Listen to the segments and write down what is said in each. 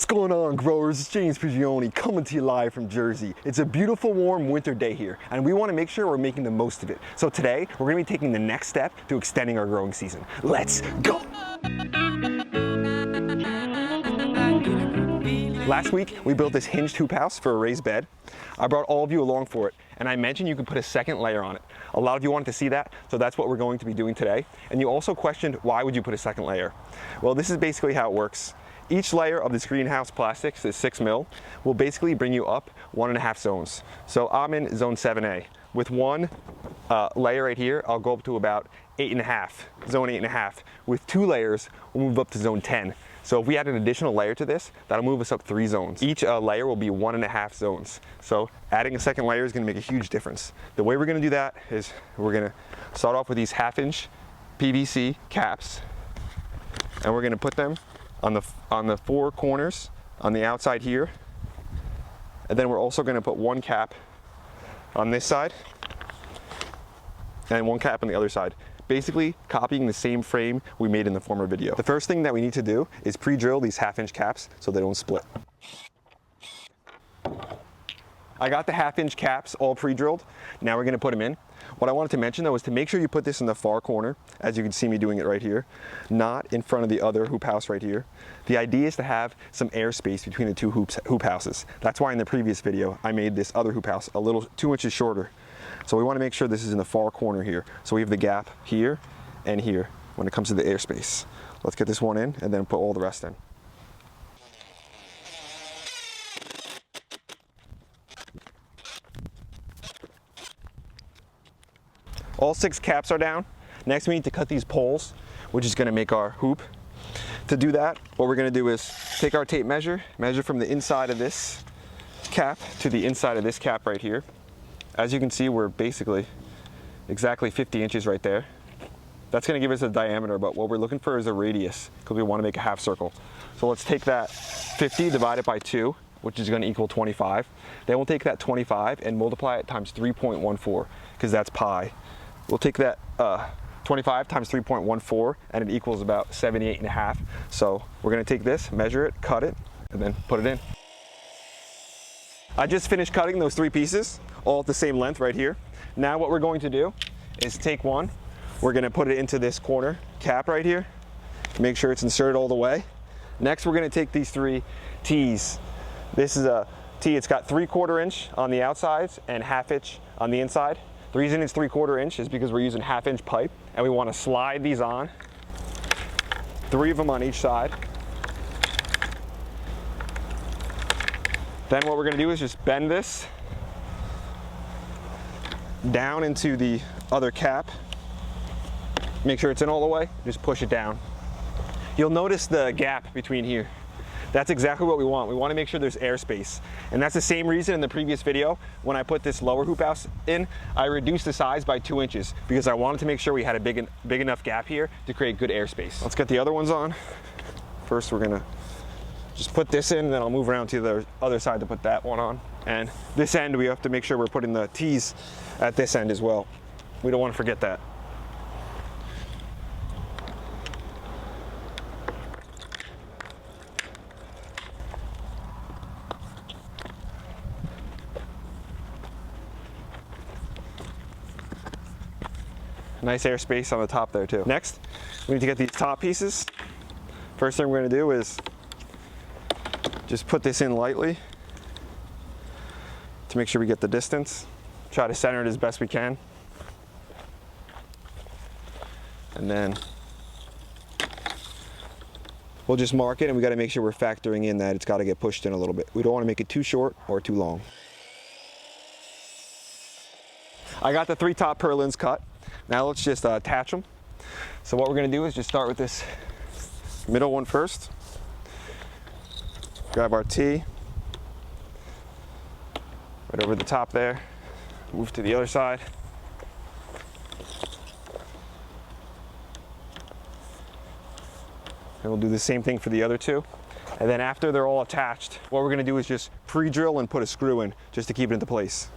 What's going on, growers? It's James Prigioni coming to you live from Jersey. It's a beautiful, warm winter day here, and we want to make sure we're making the most of it. So today, we're going to be taking the next step to extending our growing season. Let's go! Last week, we built this hinged hoop house for a raised bed. I brought all of you along for it, and I mentioned you could put a second layer on it. A lot of you wanted to see that, so that's what we're going to be doing today. And you also questioned, why would you put a second layer? Well, this is basically how it works. Each layer of this greenhouse plastics, this 6 mil, will basically bring you up 1.5 zones. So I'm in zone 7A. With one layer right here, I'll go up to about 8.5, zone 8.5. With 2 layers, we'll move up to zone 10. So if we add an additional layer to this, that'll move us up 3 zones. Each layer will be 1.5 zones. So adding a second layer is gonna make a huge difference. The way we're gonna do that is we're gonna start off with these 1/2-inch PVC caps, and we're gonna put them on the 4 corners on the outside here. And then we're also gonna put 1 cap on this side and 1 cap on the other side. Basically copying the same frame we made in the former video. The first thing that we need to do is pre-drill these 1/2-inch caps so they don't split. I got the 1/2-inch caps all pre-drilled. Now we're gonna put them in. What I wanted to mention though is to make sure you put this in the far corner, as you can see me doing it right here, not in front of the other hoop house right here. The idea is to have some airspace between the 2 hoop houses. That's why in the previous video, I made this other hoop house a little 2 inches shorter. So we want to make sure this is in the far corner here. So we have the gap here and here when it comes to the airspace. Let's get this one in and then put all the rest in. All 6 caps are down. Next we need to cut these poles, which is going to make our hoop. To do that, what we're going to do is take our tape measure from the inside of this cap to the inside of this cap right here. As you can see, we're basically exactly 50 inches right there. That's going to give us a diameter, but what we're looking for is a radius because we want to make a half circle. So let's take that 50 divided by 2, which is going to equal 25. Then we'll take that 25 and multiply it times 3.14 because that's pi. We'll take that 25 times 3.14 and it equals about 78.5. So we're going to take this, measure it, cut it, and then put it in. I just finished cutting those 3 pieces, all at the same length right here. Now what we're going to do is take one, we're going to put it into this corner cap right here, make sure it's inserted all the way. Next we're going to take these 3 tees. This is a tee, it's got 3/4 inch on the outsides and 1/2 inch on the inside. The reason it's 3/4 inch is because we're using 1/2-inch pipe and we want to slide these on, 3 of them on each side. Then what we're going to do is just bend this down into the other cap. Make sure it's in all the way, just push it down. You'll notice the gap between here. That's exactly what we want. We want to make sure there's airspace. And that's the same reason in the previous video, when I put this lower hoop house in, I reduced the size by 2 inches because I wanted to make sure we had a big enough gap here to create good airspace. Let's get the other ones on. First, we're gonna just put this in, and then I'll move around to the other side to put that one on. And this end, we have to make sure we're putting the tees at this end as well. We don't want to forget that. Nice airspace on the top there too. Next, we need to get these top pieces. First thing we're going to do is just put this in lightly to make sure we get the distance. Try to center it as best we can. And then we'll just mark it, and we got to make sure we're factoring in that it's got to get pushed in a little bit. We don't want to make it too short or too long. I got the 3 top purlins cut. Now let's just attach them. So what we're going to do is just start with this middle one first. Grab our tee right over the top there. Move to the other side. And we'll do the same thing for the other 2. And then after they're all attached, what we're going to do is just pre-drill and put a screw in just to keep it into place.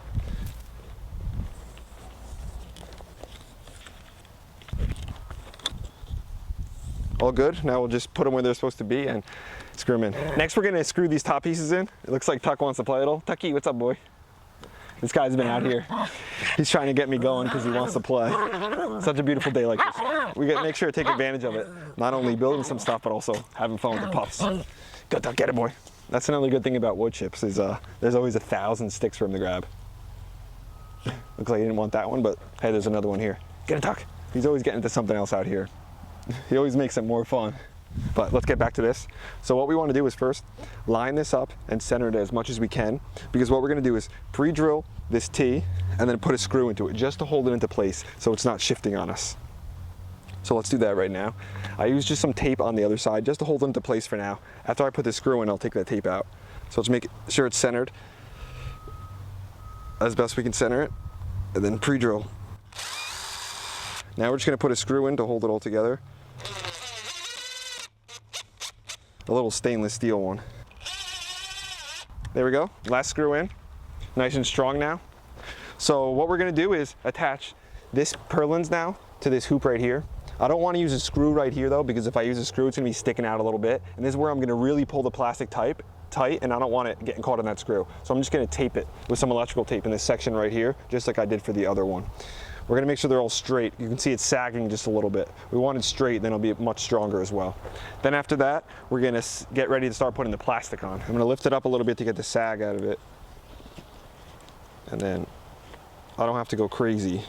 All good. Now we'll just put them where they're supposed to be, and screw them in. Next, we're gonna screw these top pieces in. It looks like Tuck wants to play a little. Tucky, what's up, boy? This guy's been out here. He's trying to get me going because he wants to play. Such a beautiful day like this. We gotta make sure to take advantage of it. Not only building some stuff, but also having fun with the pups. Go, Tuck, get it, boy. That's another good thing about wood chips is there's always 1,000 sticks for him to grab. Looks like he didn't want that one, but hey, there's another one here. Get it, Tuck. He's always getting into something else out here. He always makes it more fun. But let's get back to this. So what we want to do is first line this up and center it as much as we can, because what we're going to do is pre-drill this T and then put a screw into it just to hold it into place so it's not shifting on us. So let's do that right now. I use just some tape on the other side just to hold it into place for now. After I put the screw in, I'll take that tape out. So let's make sure it's centered as best we can center it, and then pre-drill. Now we're just going to put a screw in to hold it all together. A little stainless steel one. There we go, last screw in. Nice and strong now. So what we're gonna do is attach this purlins now to this hoop right here. I don't wanna use a screw right here though, because if I use a screw, it's gonna be sticking out a little bit. And this is where I'm gonna really pull the plastic tight, and I don't want it getting caught in that screw. So I'm just gonna tape it with some electrical tape in this section right here, just like I did for the other one. We're gonna make sure they're all straight. You can see it's sagging just a little bit. We want it straight, then it'll be much stronger as well. Then after that, we're gonna get ready to start putting the plastic on. I'm gonna lift it up a little bit to get the sag out of it. And then I don't have to go crazy.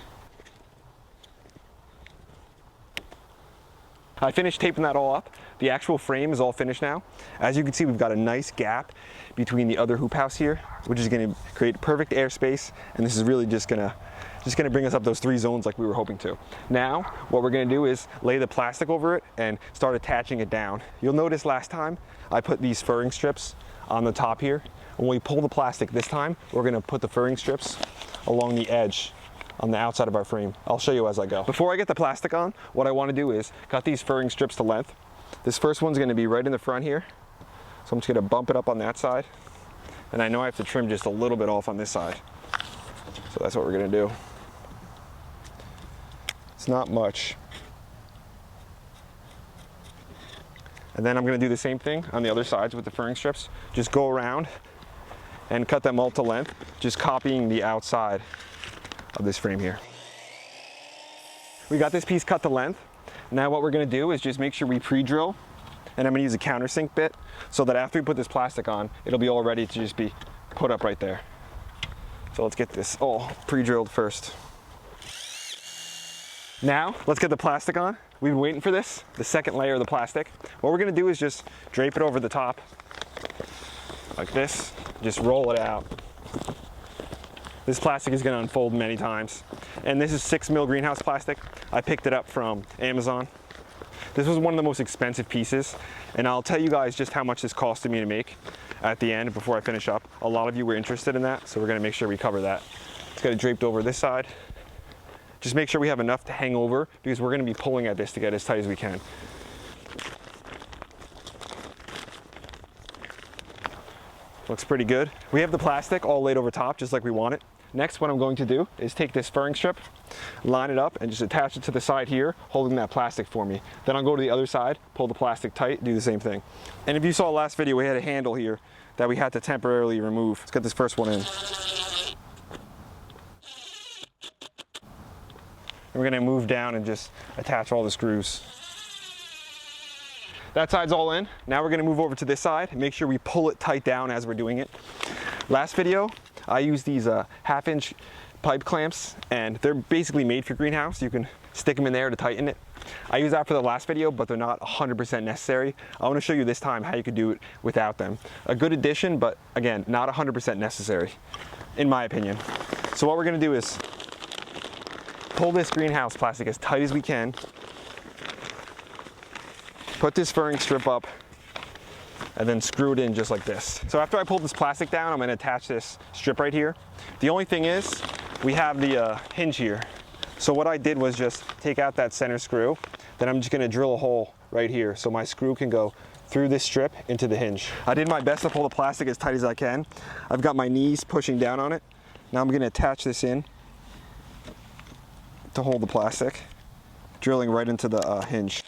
I finished taping that all up. The actual frame is all finished now. As you can see, we've got a nice gap between the other hoop house here, which is gonna create perfect airspace. And this is really just gonna bring us up those 3 zones like we were hoping to. Now, what we're gonna do is lay the plastic over it and start attaching it down. You'll notice last time I put these furring strips on the top here. When we pull the plastic this time, we're gonna put the furring strips along the edge on the outside of our frame. I'll show you as I go. Before I get the plastic on, what I wanna do is cut these furring strips to length. This first one's gonna be right in the front here. So I'm just gonna bump it up on that side. And I know I have to trim just a little bit off on this side. So that's what we're gonna do. It's not much. And then I'm gonna do the same thing on the other sides with the furring strips. Just go around and cut them all to length, just copying the outside of this frame here. We got this piece cut to length. Now what we're gonna do is just make sure we pre-drill, and I'm gonna use a countersink bit so that after we put this plastic on, it'll be all ready to just be put up right there. So let's get this all pre-drilled first. Now, let's get the plastic on. We've been waiting for this, the second layer of the plastic. What we're gonna do is just drape it over the top, like this, just roll it out. This plastic is gonna unfold many times. And this is 6mm greenhouse plastic. I picked it up from Amazon. This was one of the most expensive pieces, and I'll tell you guys just how much this costed me to make at the end before I finish up. A lot of you were interested in that, so we're gonna make sure we cover that. Let's get it draped over this side. Just make sure we have enough to hang over because we're gonna be pulling at this to get as tight as we can. Looks pretty good. We have the plastic all laid over top just like we want it. Next, what I'm going to do is take this furring strip, line it up, and just attach it to the side here, holding that plastic for me. Then I'll go to the other side, pull the plastic tight, do the same thing. And if you saw last video, we had a handle here that we had to temporarily remove. Let's get this first one in. And we're gonna move down and just attach all the screws. That side's all in. Now we're gonna move over to this side and make sure we pull it tight down as we're doing it. Last video, I used these 1/2-inch pipe clamps, and they're basically made for greenhouse. You can stick them in there to tighten it. I used that for the last video, but they're not 100% necessary. I wanna show you this time how you could do it without them. A good addition, but again, not 100% necessary, in my opinion. So what we're gonna do is pull this greenhouse plastic as tight as we can, put this furring strip up, and then screw it in just like this. So after I pull this plastic down, I'm gonna attach this strip right here. The only thing is, we have the hinge here. So what I did was just take out that center screw, then I'm just gonna drill a hole right here so my screw can go through this strip into the hinge. I did my best to pull the plastic as tight as I can. I've got my knees pushing down on it. Now I'm gonna attach this in to hold the plastic, drilling right into the hinge.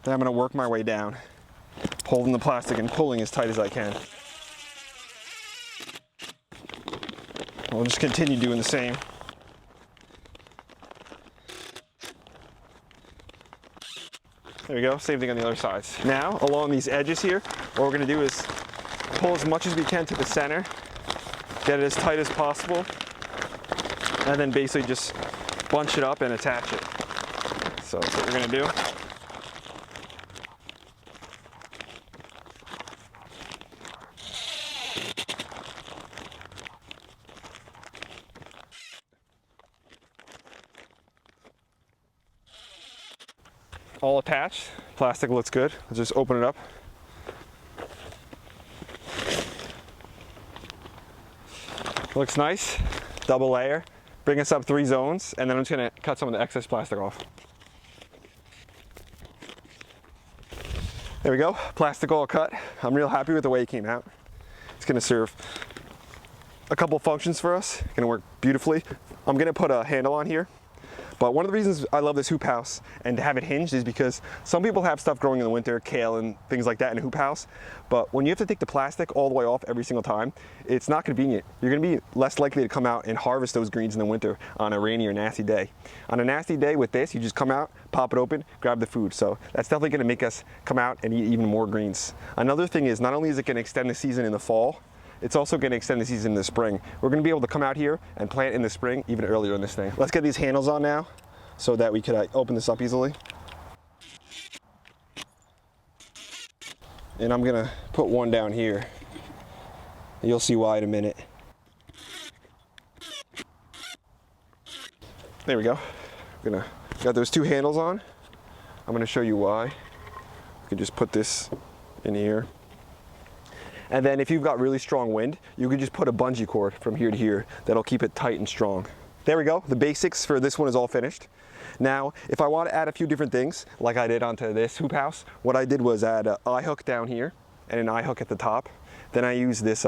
Then I'm gonna work my way down holding the plastic and pulling as tight as I can. We'll just continue doing the same. There we go, same thing on the other sides. Now, along these edges here, what we're gonna do is pull as much as we can to the center, get it as tight as possible, and then basically just bunch it up and attach it. So that's what we're gonna do. All attached, plastic looks good. Let's just open it up. Looks nice, double layer. Bring us up 3 zones, and then I'm just gonna cut some of the excess plastic off. There we go, plastic all cut. I'm real happy with the way it came out. It's gonna serve a couple functions for us. It's gonna work beautifully. I'm gonna put a handle on here. But one of the reasons I love this hoop house and to have it hinged is because some people have stuff growing in the winter, kale and things like that in a hoop house. But when you have to take the plastic all the way off every single time, it's not convenient. You're gonna be less likely to come out and harvest those greens in the winter on a rainy or nasty day. On a nasty day with this, you just come out, pop it open, grab the food. So that's definitely gonna make us come out and eat even more greens. Another thing is not only is it gonna extend the season in the fall, it's also going to extend the season in the spring. We're going to be able to come out here and plant in the spring even earlier in this thing. Let's get these handles on now so that we could open this up easily. And I'm going to put one down here. You'll see why in a minute. There we go. Got those 2 handles on. I'm going to show you why. You can just put this in here. And then if you've got really strong wind, you can just put a bungee cord from here to here. That'll keep it tight and strong. There we go. The basics for this one is all finished. Now, if I want to add a few different things, like I did onto this hoop house, what I did was add an eye hook down here and an eye hook at the top. Then I use this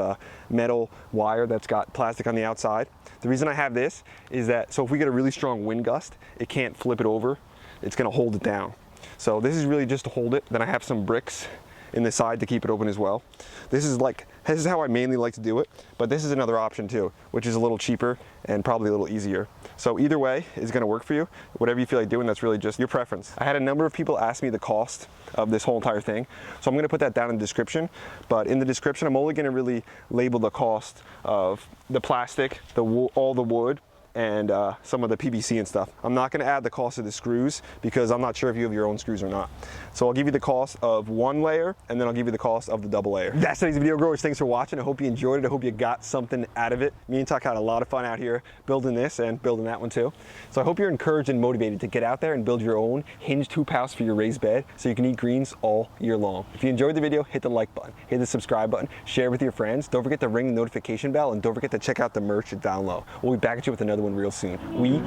metal wire that's got plastic on the outside. The reason I have this is that, so if we get a really strong wind gust, it can't flip it over. It's going to hold it down. So this is really just to hold it. Then I have some bricks in the side to keep it open as well. This is how I mainly like to do it, but this is another option too, which is a little cheaper and probably a little easier. So either way is gonna work for you. Whatever you feel like doing, that's really just your preference. I had a number of people ask me the cost of this whole entire thing, so I'm gonna put that down in the description, but in the description, I'm only gonna really label the cost of the plastic, all the wood, and some of the PVC and stuff. I'm not gonna add the cost of the screws because I'm not sure if you have your own screws or not. So I'll give you the cost of 1 layer and then I'll give you the cost of the double layer. That's today's video, growers. Thanks for watching. I hope you enjoyed it. I hope you got something out of it. Me and Tuck had a lot of fun out here building this and building that one too. So I hope you're encouraged and motivated to get out there and build your own hinged hoop house for your raised bed so you can eat greens all year long. If you enjoyed the video, hit the like button, hit the subscribe button, share with your friends. Don't forget to ring the notification bell and don't forget to check out the merch down low. We'll be back at you with another one real soon. We